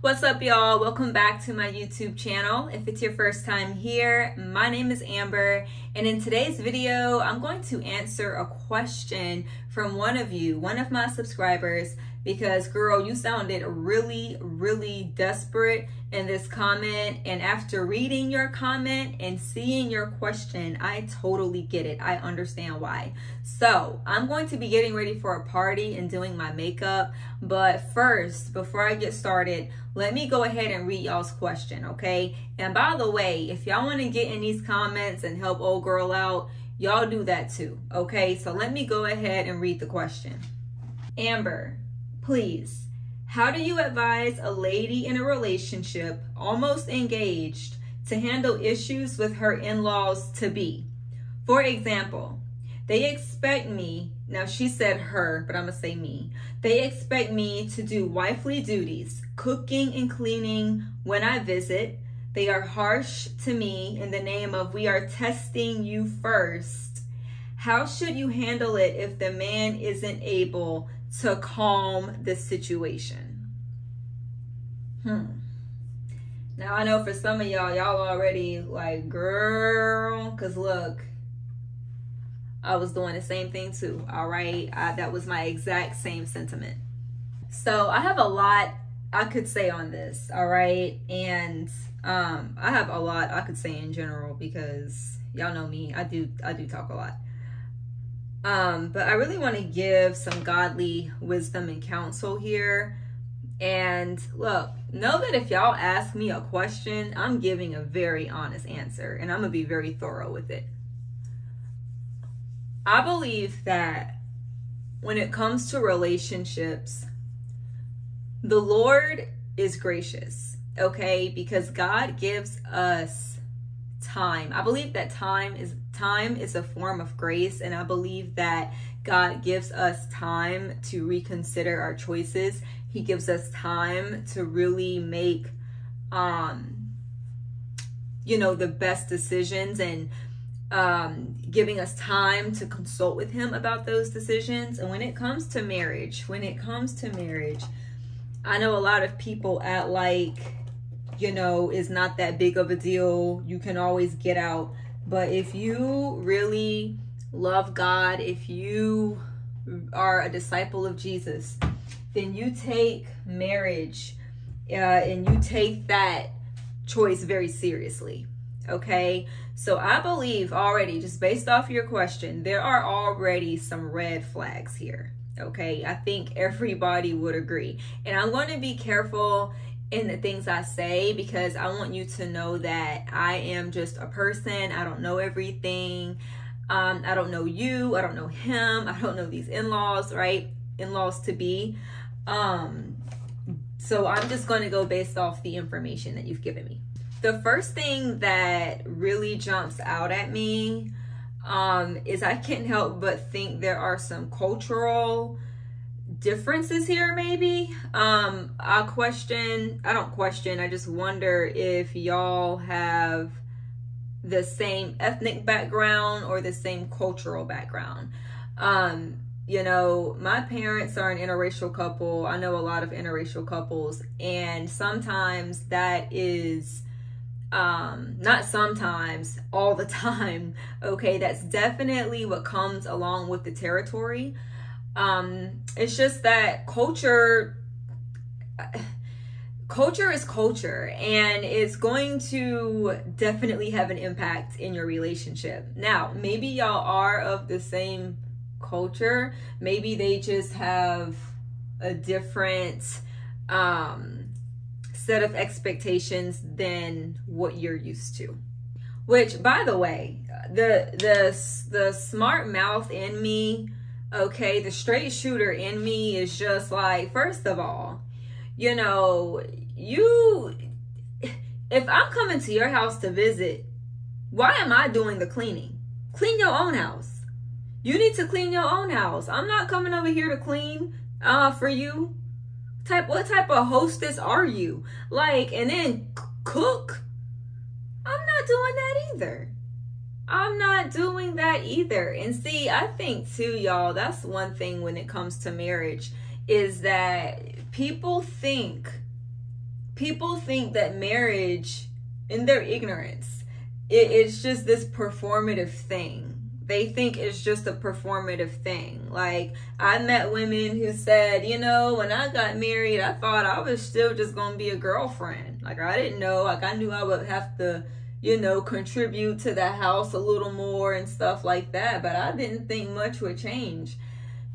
What's up, y'all? Welcome back to my YouTube channel. If it's your first time here, my name is Amber, and in today's video, I'm going to answer a question from one of my subscribers, because girl, you sounded really desperate in this comment, and after reading your comment and seeing your question, I totally get it. I understand why. So I'm going to be getting ready for a party and doing my makeup, but first, before I get started, let me go ahead and read y'all's question, okay? And by the way, if y'all want to get in these comments and help old girl out, y'all do that too, okay? So let me go ahead and read the question. Amber, please, how do you advise a lady in a relationship, almost engaged, to handle issues with her in-laws to be? For example, they expect me, now she said her, but I'm gonna say me. They expect me to do wifely duties, cooking and cleaning when I visit. They are harsh to me in the name of we are testing you first. How should you handle it if the man isn't able to calm the situation? Now I know for some of y'all already like, girl, because look, I was doing the same thing too, all right? That was my exact same sentiment. So I have a lot I could say on this, all right? And I have a lot I could say in general, because y'all know me, I do talk a lot. But I really want to give some godly wisdom and counsel here. And look, know that if y'all ask me a question, I'm giving a very honest answer, and I'm gonna be very thorough with it. I believe that when it comes to relationships, the Lord is gracious, okay? Because God gives us time. I believe that time is a form of grace, and I believe that God gives us time to reconsider our choices. He gives us time to really make the best decisions, and giving us time to consult with him about those decisions. And when it comes to marriage, I know a lot of people act like, it's not that big of a deal. You can always get out. But if you really love God, if you are a disciple of Jesus, then you take marriage and you take that choice very seriously, okay? So I believe already, just based off your question, there are already some red flags here, okay? I think everybody would agree. And I'm going to be careful in the things I say, because I want you to know that I am just a person. I don't know everything. I don't know you. I don't know him. I don't know these in-laws, right? In-laws to be. So I'm just going to go based off the information that you've given me. The first thing that really jumps out at me is I can't help but think there are some cultural differences here, maybe. I just wonder if y'all have the same ethnic background or the same cultural background. My parents are an interracial couple. I know a lot of interracial couples, and sometimes that is not sometimes, all the time, okay? That's definitely what comes along with the territory. It's just that culture is culture, and it's going to definitely have an impact in your relationship. Now, maybe y'all are of the same culture. Maybe they just have a different set of expectations than what you're used to. Which, by the way, the smart mouth in me, okay, the straight shooter in me is just like, first of all, if I'm coming to your house to visit, why am I doing the cleaning? Clean your own house. You need to clean your own house. I'm not coming over here to clean for you. What type of hostess are you? Like, and then cook? I'm not doing that either. I'm not doing that either. And see, I think too, y'all, that's one thing when it comes to marriage, is that people think people think that marriage, in their ignorance, it's just this performative thing. They think it's just a performative thing. Like, I met women who said, you know, when I got married, I thought I was still just going to be a girlfriend. Like, I didn't know. Like, I knew I would have to, you know, contribute to the house a little more and stuff like that. But I didn't think much would change.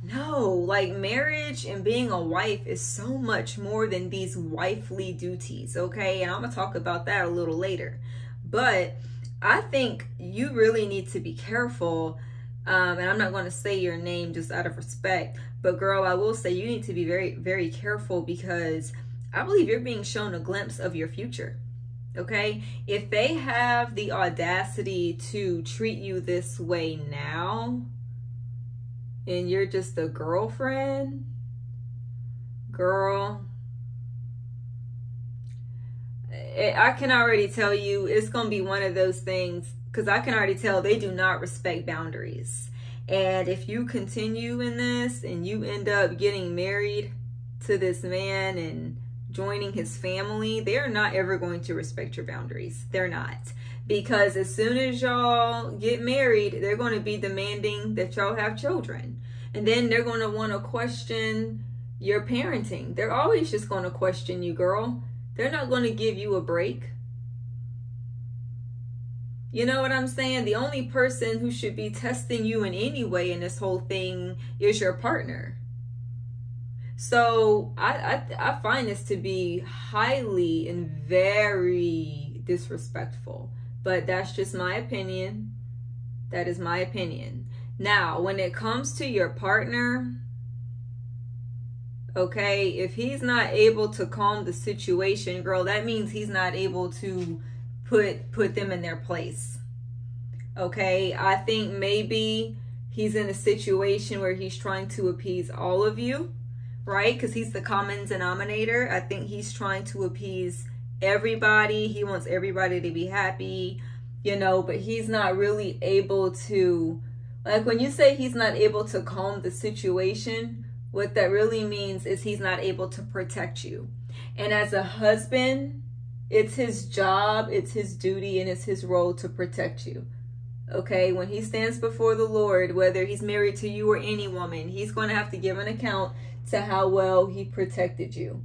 No, like, marriage and being a wife is so much more than these wifely duties, okay? And I'm going to talk about that a little later. But I think you really need to be careful, and I'm not going to say your name just out of respect, but girl, I will say you need to be very, very careful, because I believe you're being shown a glimpse of your future, okay? If they have the audacity to treat you this way now, and you're just a girlfriend, girl, I can already tell you it's going to be one of those things, because I can already tell they do not respect boundaries. And if you continue in this and you end up getting married to this man and joining his family, they're not ever going to respect your boundaries. They're not. Because as soon as y'all get married, they're going to be demanding that y'all have children. And then they're going to want to question your parenting. They're always just going to question you, girl. They're not going to give you a break. You know what I'm saying? The only person who should be testing you in any way in this whole thing is your partner. So I find this to be highly and very disrespectful. But that's just my opinion. That is my opinion. Now, when it comes to your partner, okay, if he's not able to calm the situation, girl, that means he's not able to put them in their place. Okay, I think maybe he's in a situation where he's trying to appease all of you, right? Because he's the common denominator. I think he's trying to appease everybody. He wants everybody to be happy, you know, but he's not really able to, like, when you say he's not able to calm the situation, what that really means is he's not able to protect you. And as a husband, it's his job, it's his duty, and it's his role to protect you. Okay, when he stands before the Lord, whether he's married to you or any woman, he's going to have to give an account to how well he protected you,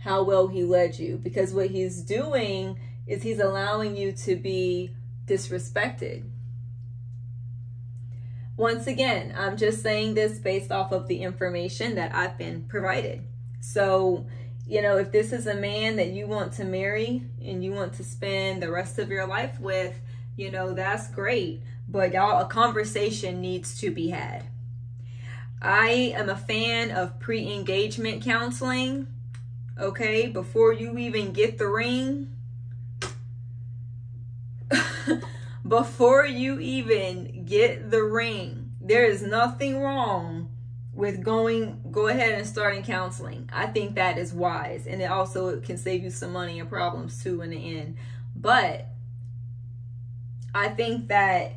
how well he led you. Because what he's doing is he's allowing you to be disrespected. Once again, I'm just saying this based off of the information that I've been provided. So, you know, if this is a man that you want to marry and you want to spend the rest of your life with, you know, that's great. But y'all, a conversation needs to be had. I am a fan of pre-engagement counseling. Okay, before you even get the ring, before you even get the ring, there is nothing wrong with go ahead and starting counseling. I think that is wise, and it also can save you some money and problems too in the end. But I think that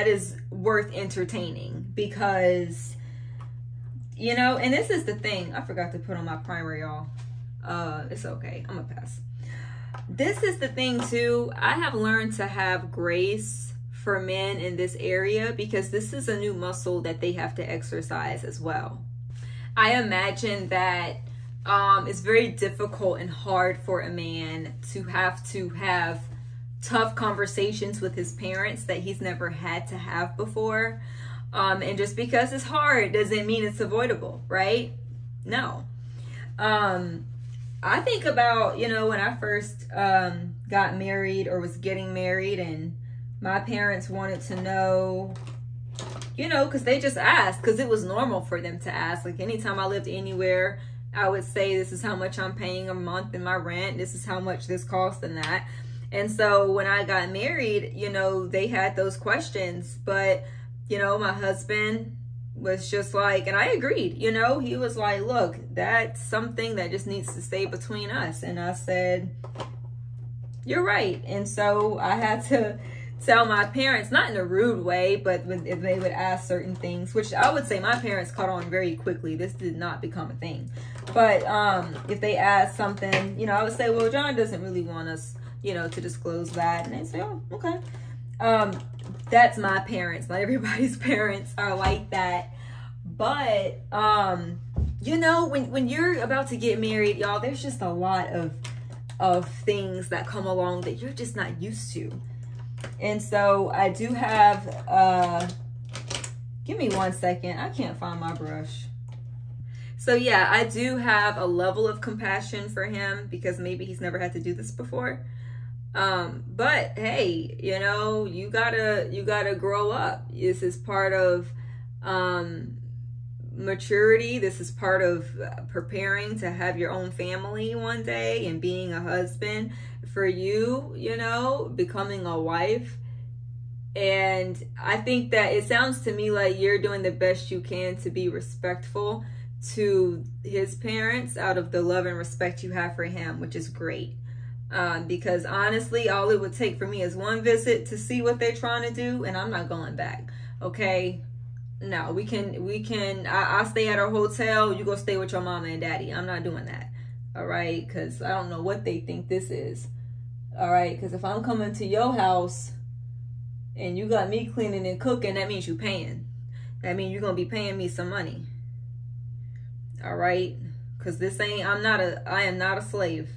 is worth entertaining, because, you know, and this is the thing. I forgot to put on my primer, y'all. It's okay. I'm gonna pass. This is the thing too. I have learned to have grace for men in this area, because this is a new muscle that they have to exercise as well. I imagine that it's very difficult and hard for a man to have tough conversations with his parents that he's never had to have before. And just because it's hard doesn't mean it's avoidable, right? No. I think about, you know, when I first got married or was getting married, and my parents wanted to know, you know, because they just asked, because it was normal for them to ask. Like, anytime I lived anywhere, I would say, this is how much I'm paying a month in my rent. This is how much this costs and that. And so when I got married, you know, they had those questions. But, you know, my husband was just like, and I agreed, you know, he was like, look, that's something that just needs to stay between us. And I said, you're right. And so I had to tell my parents, not in a rude way, but if they would ask certain things, which I would say my parents caught on very quickly. This did not become a thing. But if they ask something, you know, I would say, well, John doesn't really want us, you know, to disclose that. And they say, oh, okay. That's my parents. Not everybody's parents are like that. But, you know, when you're about to get married, y'all, there's just a lot of things that come along that you're just not used to. And so I do have, give me 1 second. I can't find my brush. So yeah, I do have a level of compassion for him because maybe he's never had to do this before. But hey, you know, you gotta grow up. This is part of maturity. This is part of preparing to have your own family one day and being a husband. For you, you know, becoming a wife. And I think that it sounds to me like you're doing the best you can to be respectful to his parents out of the love and respect you have for him, which is great. Because honestly, all it would take for me is one visit to see what they're trying to do, and I'm not going back. Okay? No, we can, I stay at our hotel, you go stay with your mama and daddy. I'm not doing that. All right? Because I don't know what they think this is. All right? Because if I'm coming to your house and you got me cleaning and cooking, that means you paying. That means you're going to be paying me some money. All right? Because this ain't, I am not a slave.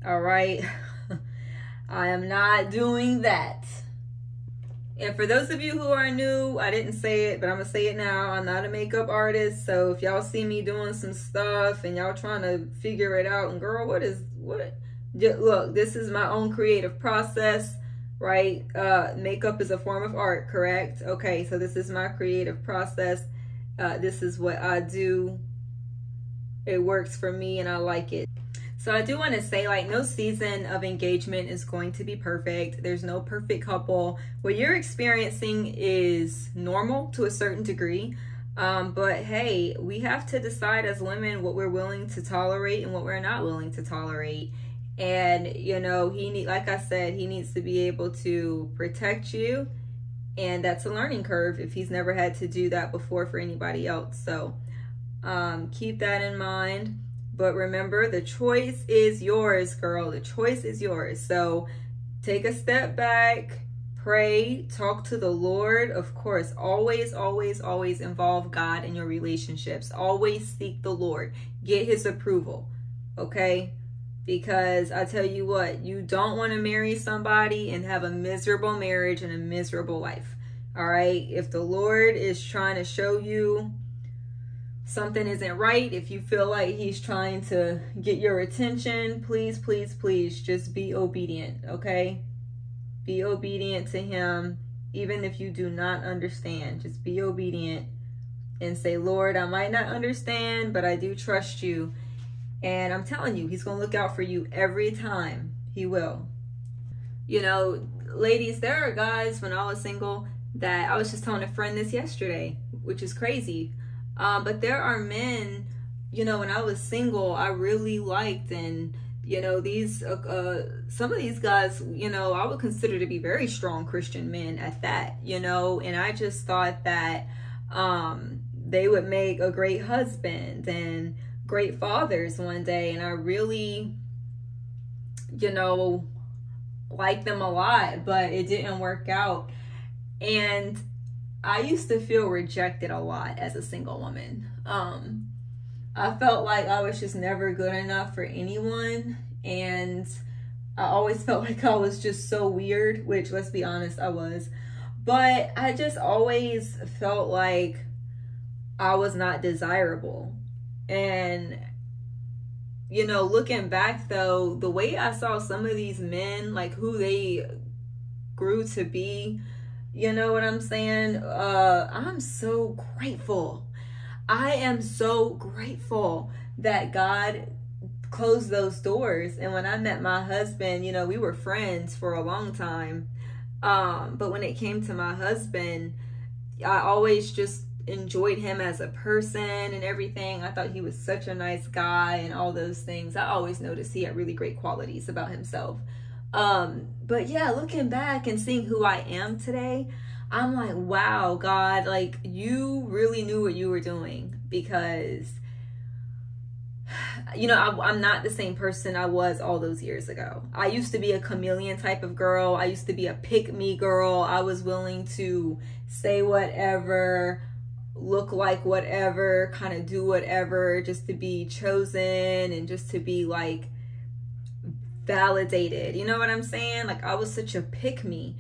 All right? I am not doing that. And for those of you who are new, I didn't say it, but I'm going to say it now. I'm not a makeup artist. So if y'all see me doing some stuff and y'all trying to figure it out, and girl, what? Look, this is my own creative process, right? Makeup is a form of art, correct? Okay, so this is my creative process. This is what I do. It works for me and I like it. So I do want to say, like, no season of engagement is going to be perfect. There's no perfect couple. What you're experiencing is normal to a certain degree. But hey, we have to decide as women what we're willing to tolerate and what we're not willing to tolerate. And, you know, like I said, he needs to be able to protect you. And that's a learning curve if he's never had to do that before for anybody else. So keep that in mind. But remember, the choice is yours, girl. The choice is yours. So take a step back, pray, talk to the Lord. Of course, always, always, always involve God in your relationships. Always seek the Lord. Get his approval, okay? Because I tell you what, you don't want to marry somebody and have a miserable marriage and a miserable life, all right? If the Lord is trying to show you something isn't right, if you feel like he's trying to get your attention, please, please, please just be obedient, okay? Be obedient to him, even if you do not understand. Just be obedient and say, Lord, I might not understand, but I do trust you. And I'm telling you, he's going to look out for you every time. He will. You know, ladies, there are guys when I was single that I was just telling a friend this yesterday, which is crazy. But there are men, you know, when I was single, I really liked, and, you know, these, some of these guys, you know, I would consider to be very strong Christian men at that, you know, and I just thought that, they would make a great husband and great fathers one day. And I really, you know, liked them a lot, but it didn't work out. And I used to feel rejected a lot as a single woman. I felt like I was just never good enough for anyone. And I always felt like I was just so weird, which, let's be honest, I was. But I just always felt like I was not desirable. And, you know, looking back though, the way I saw some of these men, like who they grew to be, you know what I'm saying? I'm so grateful. I am so grateful that God closed those doors. And when I met my husband, you know, we were friends for a long time. But when it came to my husband, I always just enjoyed him as a person and everything. I thought he was such a nice guy and all those things. I always noticed he had really great qualities about himself. But yeah, looking back and seeing who I am today, I'm like, wow, God, like you really knew what you were doing, because you know, I'm not the same person I was all those years ago. I used to be a chameleon type of girl. I used to be a pick-me girl. I was willing to say whatever, look like whatever, kind of do whatever, just to be chosen and just to be like validated. You know what I'm saying? Like, I was such a pick-me.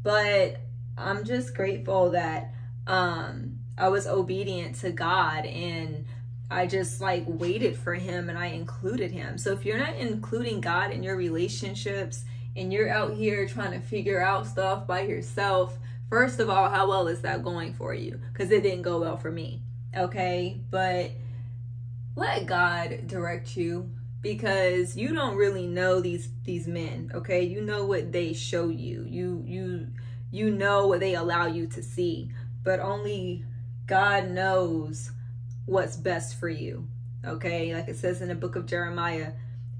But I'm just grateful that I was obedient to God, and I just like waited for him, and I included him. So if you're not including God in your relationships and you're out here trying to figure out stuff by yourself, first of all, how well is that going for you? Because it didn't go well for me. Okay, but let God direct you, because you don't really know these men. Okay, you know what they show you. You know what they allow you to see, but only God knows what's best for you. Okay, like it says in the book of Jeremiah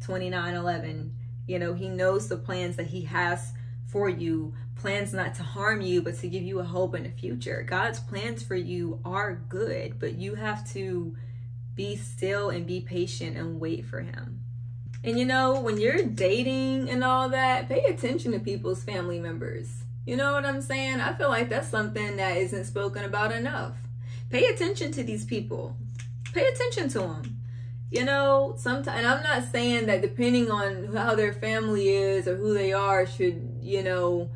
29:11, you know, he knows the plans that he has for you, plans not to harm you, but to give you a hope in the future. God's plans for you are good, but you have to be still and be patient and wait for him. And you know, when you're dating and all that, pay attention to people's family members. You know what I'm saying? I feel like that's something that isn't spoken about enough. Pay attention to these people. Pay attention to them. You know, sometimes, and I'm not saying that depending on how their family is or who they are should, you know,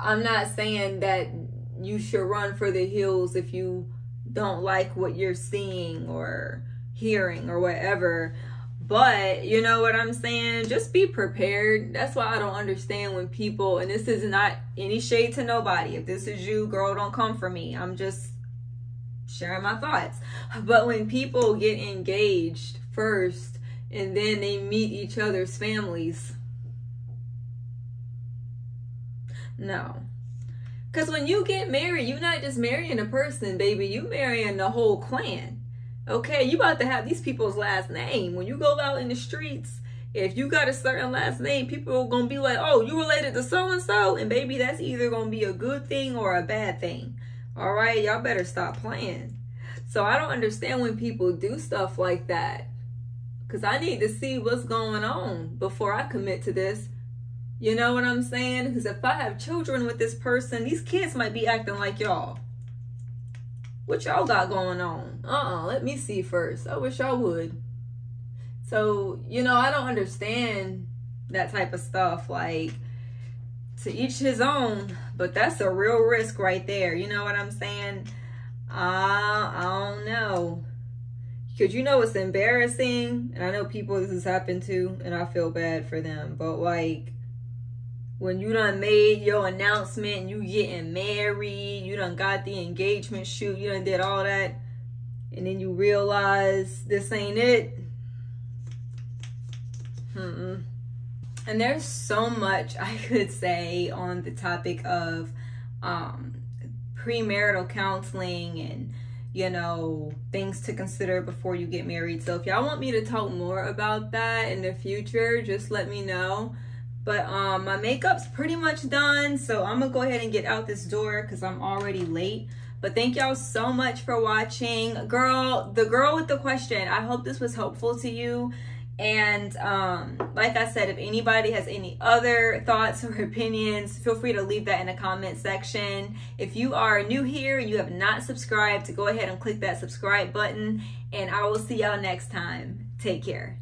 I'm not saying that you should run for the hills if you don't like what you're seeing or hearing or whatever. But you know what I'm saying? Just be prepared. That's why I don't understand when people, and this is not any shade to nobody. If this is you, girl, don't come for me. I'm just sharing my thoughts. But when people get engaged first and then they meet each other's families, no. Because when you get married, you're not just marrying a person, baby. You marrying the whole clan. Okay, you about to have these people's last name. When you go out in the streets, if you got a certain last name, people are going to be like, oh, you related to so-and-so? And baby, that's either going to be a good thing or a bad thing. All right, y'all better stop playing. So I don't understand when people do stuff like that, because I need to see what's going on before I commit to this. You know what I'm saying? Because if I have children with this person, these kids might be acting like y'all. What y'all got going on? Let me see first. I wish y'all would. So, you know, I don't understand that type of stuff. Like, to each his own, but that's a real risk right there. You know what I'm saying? I don't know. Because you know it's embarrassing, and I know people this has happened to, and I feel bad for them. But like, when you done made your announcement, you getting married, you done got the engagement shoot, you done did all that, and then you realize this ain't it. And there's so much I could say on the topic of premarital counseling and, you know, things to consider before you get married. So if y'all want me to talk more about that in the future, just let me know. But my makeup's pretty much done, so I'm gonna go ahead and get out this door because I'm already late. But thank y'all so much for watching. The girl with the question, I hope this was helpful to you. And like I said, if anybody has any other thoughts or opinions, feel free to leave that in the comment section. If you are new here and you have not subscribed, go ahead and click that subscribe button, and I will see y'all next time. Take care.